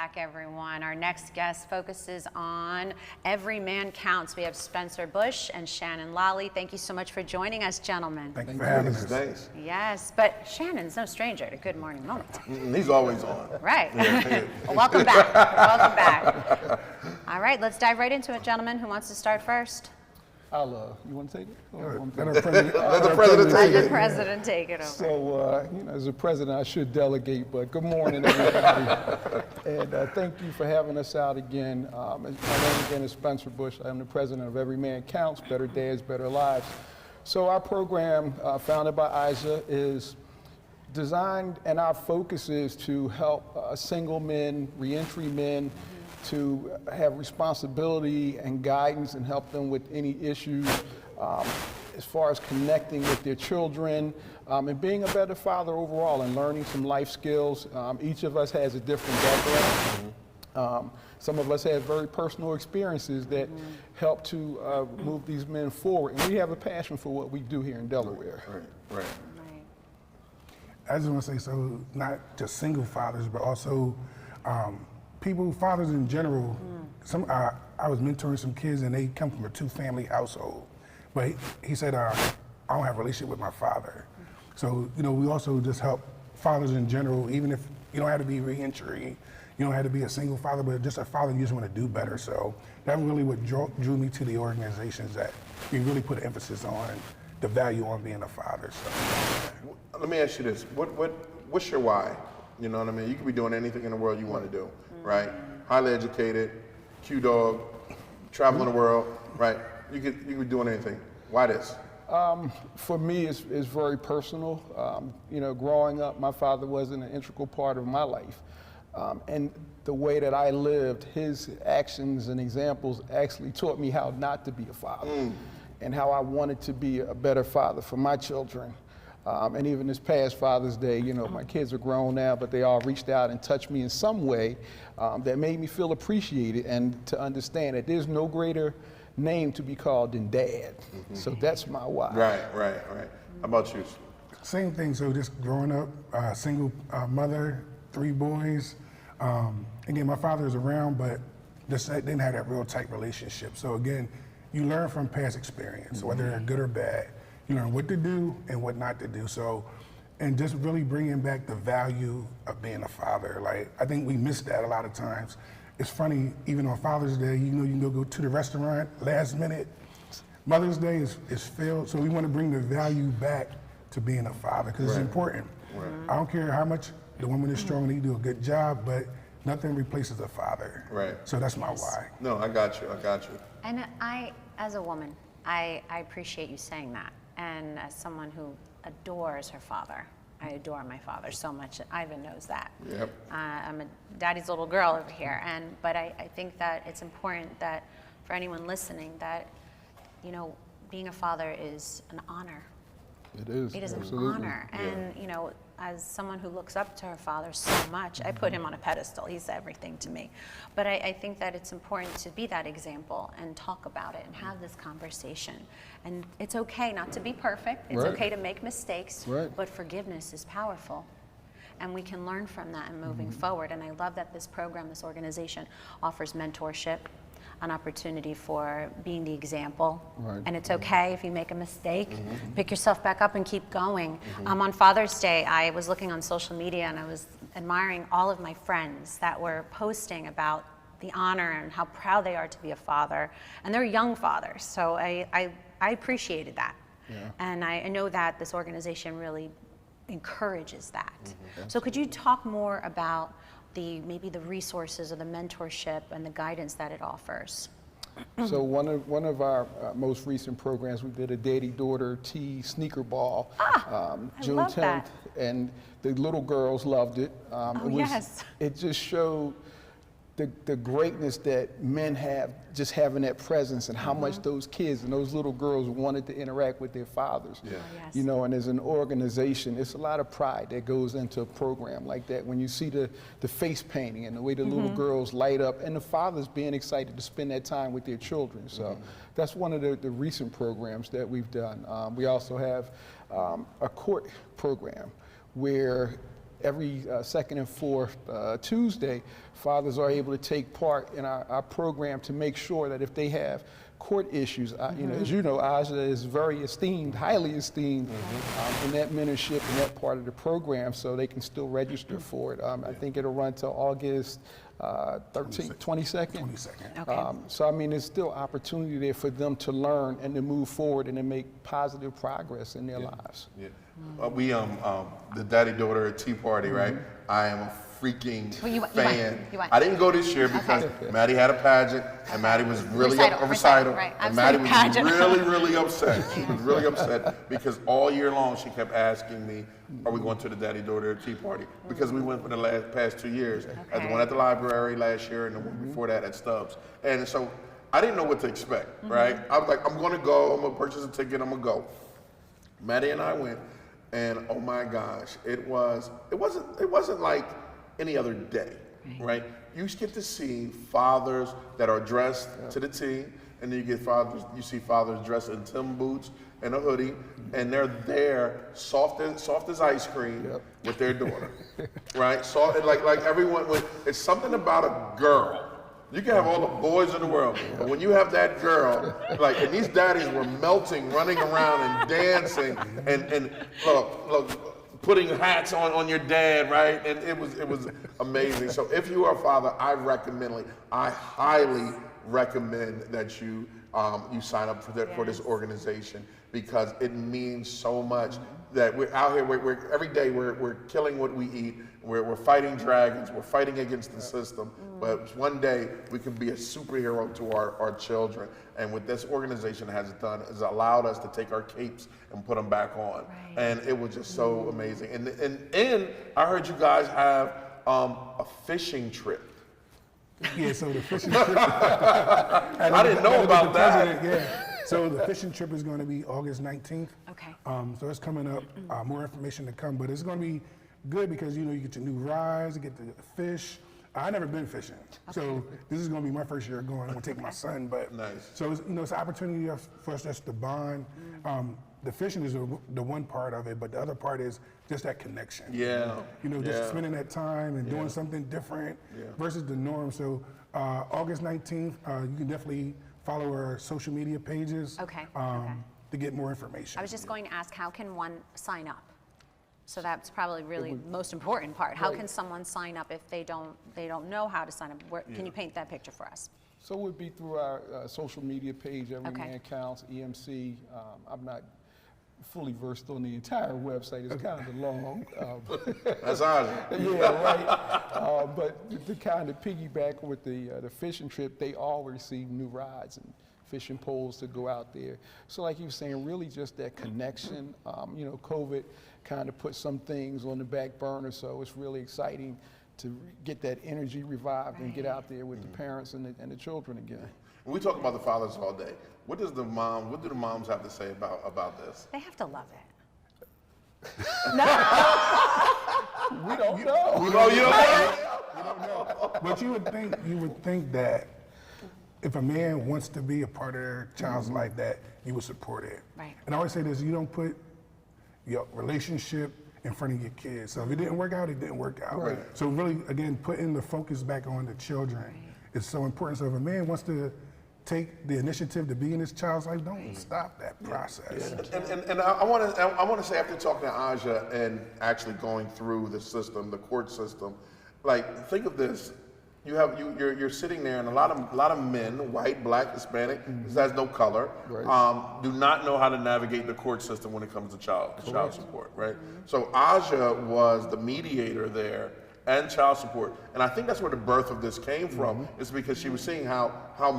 back, everyone. Our next guest focuses on Every Man Counts. We have Spencer Busch and Shannon Lolley. Thank you so much for joining us, gentlemen. Thank you for having us. Thanks. Yes, but Shannon's no stranger to Good Morning Moment. He's always on. Right. Well, welcome back. Welcome back. All right, let's dive right into it, gentlemen. Who wants to start first? You want to take it? Let the president take Let it. the president take it over. So, as a president, I should delegate, but good morning, everybody. And thank you for having us out again. My name again is Spencer Busch. I'm the president of Every Man Counts, Better Dads, Better Lives. So our program, founded by Isa, is designed, and our focus is to help single men, reentry men, to have responsibility and guidance and help them with any issues as far as connecting with their children and being a better father overall and learning some life skills. Each of us has a different background. Some of us have very personal experiences that help to move these men forward. And we have a passion for what we do here in Delaware. Right. I just want to say, so not just single fathers, but also people, fathers in general. I was mentoring some kids and they come from a two-family household. But he said, I don't have a relationship with my father. So, we also just help fathers in general, even if you don't have to be reentry, you don't have to be a single father, but just a father you just want to do better. So that really what drew me to the organizations, that we really put emphasis on the value on being a father. So. Let me ask you this. What's your why? You know what I mean? You could be doing anything in the world you want to do, right? Highly educated, Q-dog, traveling the world, right? You could be doing anything. Why this? For me, it's very personal. Growing up, my father wasn't an integral part of my life. And the way that I lived, his actions and examples actually taught me how not to be a father and how I wanted to be a better father for my children. And even this past Father's Day, my kids are grown now, but they all reached out and touched me in some way that made me feel appreciated and to understand that there's no greater name to be called than dad. So that's my why. Right. How about you? Same thing. So just growing up, single mother, 3 boys. Again, my father is around, but just didn't have that real tight relationship. So again, you learn from past experience, whether they're good or bad. You learn what to do and what not to do. So, and just really bringing back the value of being a father. Like, I think we miss that a lot of times. It's funny, even on Father's Day, you can go to the restaurant last minute. Mother's Day is filled, so we want to bring the value back to being a father, because it's important. Right. I don't care how much the woman is strong, they do a good job, but nothing replaces a father. Right. So that's my why. No, I got you. And I, as a woman, I appreciate you saying that. And as someone who adores her father, I adore my father so much. Ivan knows that. Yep. I'm a daddy's little girl over here. But I think that it's important that for anyone listening that, being a father is an honor. It is. It is Absolutely. an honor. And, as someone who looks up to her father so much, I put him on a pedestal. He's everything to me. But I think that it's important to be that example and talk about it and have this conversation. And it's okay not to be perfect. It's okay to make mistakes. Right. But forgiveness is powerful. And we can learn from that and moving forward. And I love that this program, this organization, offers mentorship, an opportunity for being the example. Right. And it's okay if you make a mistake, pick yourself back up and keep going. On Father's Day, I was looking on social media and I was admiring all of my friends that were posting about the honor and how proud they are to be a father. And they're young fathers, so I appreciated that. Yeah. And I know that this organization really encourages that. So could you talk more about maybe the resources or the mentorship and the guidance that it offers? So one of our most recent programs, we did a daddy-daughter tea sneaker ball, June 10th, that. And the little girls loved it. Yes. It just showed the greatness that men have, just having that presence, and how much those kids and those little girls wanted to interact with their fathers. Yeah. Oh, yes. And as an organization, it's a lot of pride that goes into a program like that. When you see the face painting and the way the little girls light up, and the fathers being excited to spend that time with their children. So that's one of the recent programs that we've done. We also have a court program where every second and fourth Tuesday, fathers are able to take part in our program to make sure that if they have court issues, you know, as you know, Aja is very esteemed, highly esteemed in that mentorship and that part of the program, so they can still register for it. I think it'll run till August 22nd. 22nd. Okay. So I mean, there's still opportunity there for them to learn and to move forward and to make positive progress in their lives. Yeah. We the daddy-daughter tea party, right? I am a freaking Well, you went. You went. I didn't go this year because Maddie had a pageant and Maddie was really Recital, right. and I'm Maddie saying was pageant. really upset. She was really upset because all year long she kept asking me, "Are we going to the daddy-daughter tea party?" Because we went for the past 2 years, at the one at the library last year and the one before that at Stubbs, and so I didn't know what to expect. Right? I was like, "I'm going to go. I'm going to purchase a ticket. I'm going to go." Maddie and I went. And oh my gosh, it wasn't like any other day, right? You get to see fathers that are dressed to the T, and then you see fathers dressed in Tim boots and a hoodie, and they're there soft as ice cream with their daughter, right? Soft, like everyone. It's something about a girl. You can have all the boys in the world, but when you have that girl, and these daddies were melting, running around and dancing, and look, putting hats on your dad, right? And it was amazing. So if you are a father, I highly recommend that you sign up for this organization, because it means so much that we're out here. We're every day we're killing what we eat. We're fighting dragons. We're fighting against the system. But one day we can be a superhero to our children. And what this organization has done is allowed us to take our capes and put them back on. Right. And it was just so amazing. And I heard you guys have a fishing trip. Yeah, so the fishing trip. I didn't know about that. Yeah. So the fishing trip is going to be August 19th. Okay. So it's coming up. More information to come, but it's going to be good because you get your new rides, you get to fish. I've never been fishing, so this is going to be my first year going. I'm going to take my son, but nice. So it's, it's an opportunity for us just to bond. The fishing is the one part of it, but the other part is just that connection. Yeah. Just spending that time and doing something different versus the norm. So August 19th, you can definitely follow our social media pages to get more information. I was just going to ask, how can one sign up? So that's probably really the most important part. How can someone sign up if they don't know how to sign up? Can you paint that picture for us? So it would be through our social media page, Every Okay. Man Counts, EMC. I'm not fully versed on the entire website. It's kind of long. That's awesome. Yeah, right. But to kind of piggyback with the fishing trip, they all receive new rods and fishing poles to go out there. So like you were saying, really just that connection. COVID kind of put some things on the back burner, so it's really exciting to get that energy revived and get out there with the parents and the children again. We talk about the fathers all day. What do the moms have to say about this? They have to love it. We don't know. Oh, you don't know. But you would think that if a man wants to be a part of their child's life, that you would support it. Right. And I always say this: you don't put your relationship in front of your kids. So if it didn't work out, it didn't work out. Right. So really, again, putting the focus back on the children is so important. So if a man wants to take the initiative to be in his child's life, don't stop that process. And I want to say, after talking to Aja and actually going through the system, the court system, think of this. You're sitting there, and a lot of men, white, black, Hispanic, this has no color, do not know how to navigate the court system when it comes to child support, right? So Aja was the mediator there and child support, and I think that's where the birth of this came from. Is because she was seeing how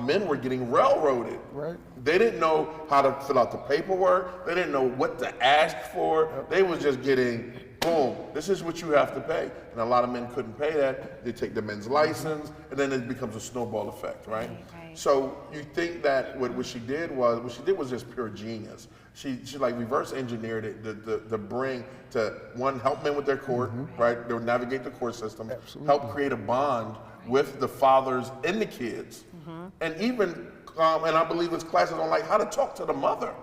men were getting railroaded. Right. They didn't know how to fill out the paperwork. They didn't know what to ask for. They was just getting, boom, this is what you have to pay. And a lot of men couldn't pay that. They take the men's license, and then it becomes a snowball effect, right? So you think that what she did was just pure genius. She reverse engineered it to bring to, one, help men with their court, right? They'll navigate the court system, help create a bond with the fathers and the kids, and even, and I believe it's classes on how to talk to the mother.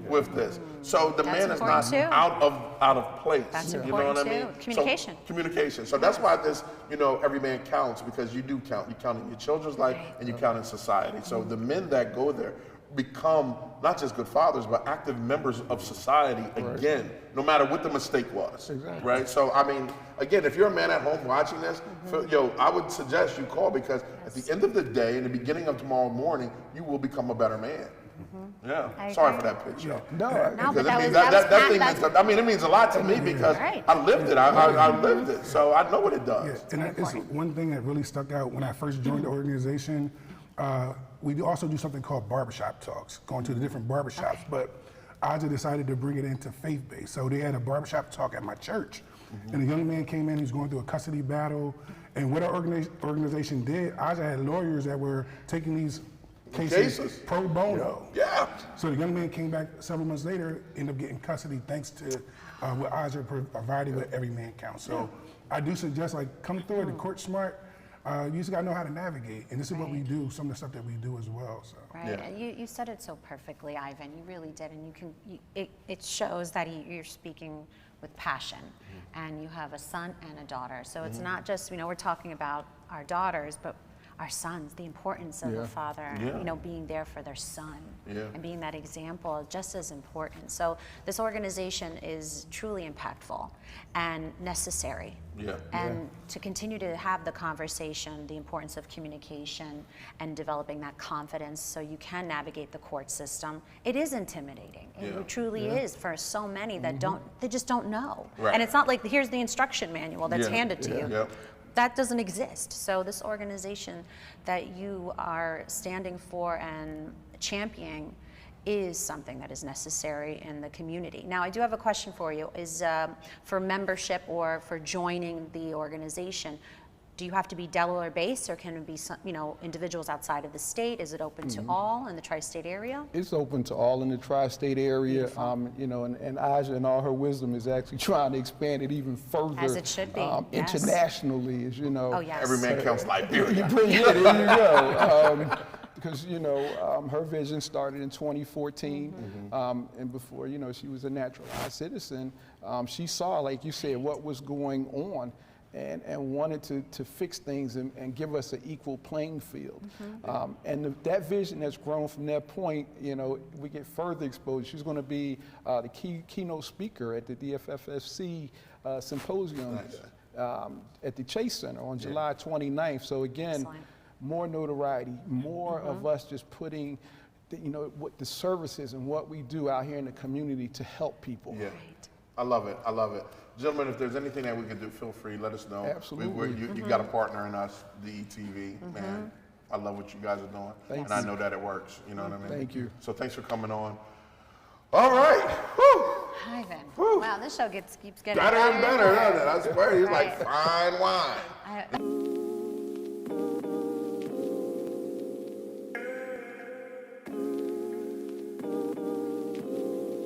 with this. So the man is not important too. out of place. That's you know important what I mean? too. Communication. So, communication. So that's why this, every man counts, because you do count. You count in your children's life and you count in society. So the men that go there become not just good fathers, but active members of society again, no matter what the mistake was. Exactly. Right? So, I mean, again, if you're a man at home watching this, I would suggest you call, because at the end of the day, in the beginning of tomorrow morning, you will become a better man. Yeah. I Sorry agree. for that pitch, yo. No, No, but Because that it was, means that was that thing, it means a lot to me, because Right. I lived it. I lived it. So I know what it does. Yeah, and it's one thing that really stuck out when I first joined the organization. We also do something called barbershop talks, going to the different barbershops. But Aja decided to bring it into faith-based. So they had a barbershop talk at my church. And a young man came in, he was going through a custody battle. And what our organization did, Aja had lawyers that were taking these cases pro bono. Yeah. So the young man came back several months later, ended up getting custody thanks to what Aja provided with Every Man Counts. So I do suggest, come through it, the court smart. You just gotta know how to navigate, and this is what we do. Some of the stuff that we do as well. So. Right. You said it so perfectly, Ivan. You really did, and it shows that you're speaking with passion, and you have a son and a daughter. So it's not just we're talking about our daughters, but our sons, the importance of a father, being there for their son and being that example, just as important. So this organization is truly impactful and necessary. And to continue to have the conversation, the importance of communication and developing that confidence so you can navigate the court system. It is intimidating. It truly is for so many that they just don't know. Right. And it's not like here's the instruction manual that's handed to you. Yep. That doesn't exist. So this organization that you are standing for and championing is something that is necessary in the community. Now, I do have a question for you. Is for membership or for joining the organization, do you have to be Delaware based, or can it be some, individuals outside of the state? Is it open to all in the tri-state area? It's open to all in the tri-state area, and Aja, in all her wisdom, is actually trying to expand it even further. As it should be, yes. Internationally, as you know. Oh, yes. Every man counts Liberia. Yeah, there you go. Because her vision started in 2014, and before she was a naturalized citizen, she saw, like you said, what was going on. And wanted to fix things and give us an equal playing field. And that vision has grown from that point. We get further exposure. She's going to be the keynote speaker at the DFFFC symposium at the Chase Center on July 29th. So again, more notoriety, more of us just putting what the services and what we do out here in the community to help people. Yeah. I love it. I love it. Gentlemen, if there's anything that we can do, feel free, let us know. Absolutely. You got a partner in us, DETV, man. I love what you guys are doing. Thank I you. know that it works, you know what I mean? Thank you. So thanks for coming on. All right. Whew. Ivan. Whew. Wow, this show keeps getting Better and better, doesn't it? I swear, he's Right. like fine wine.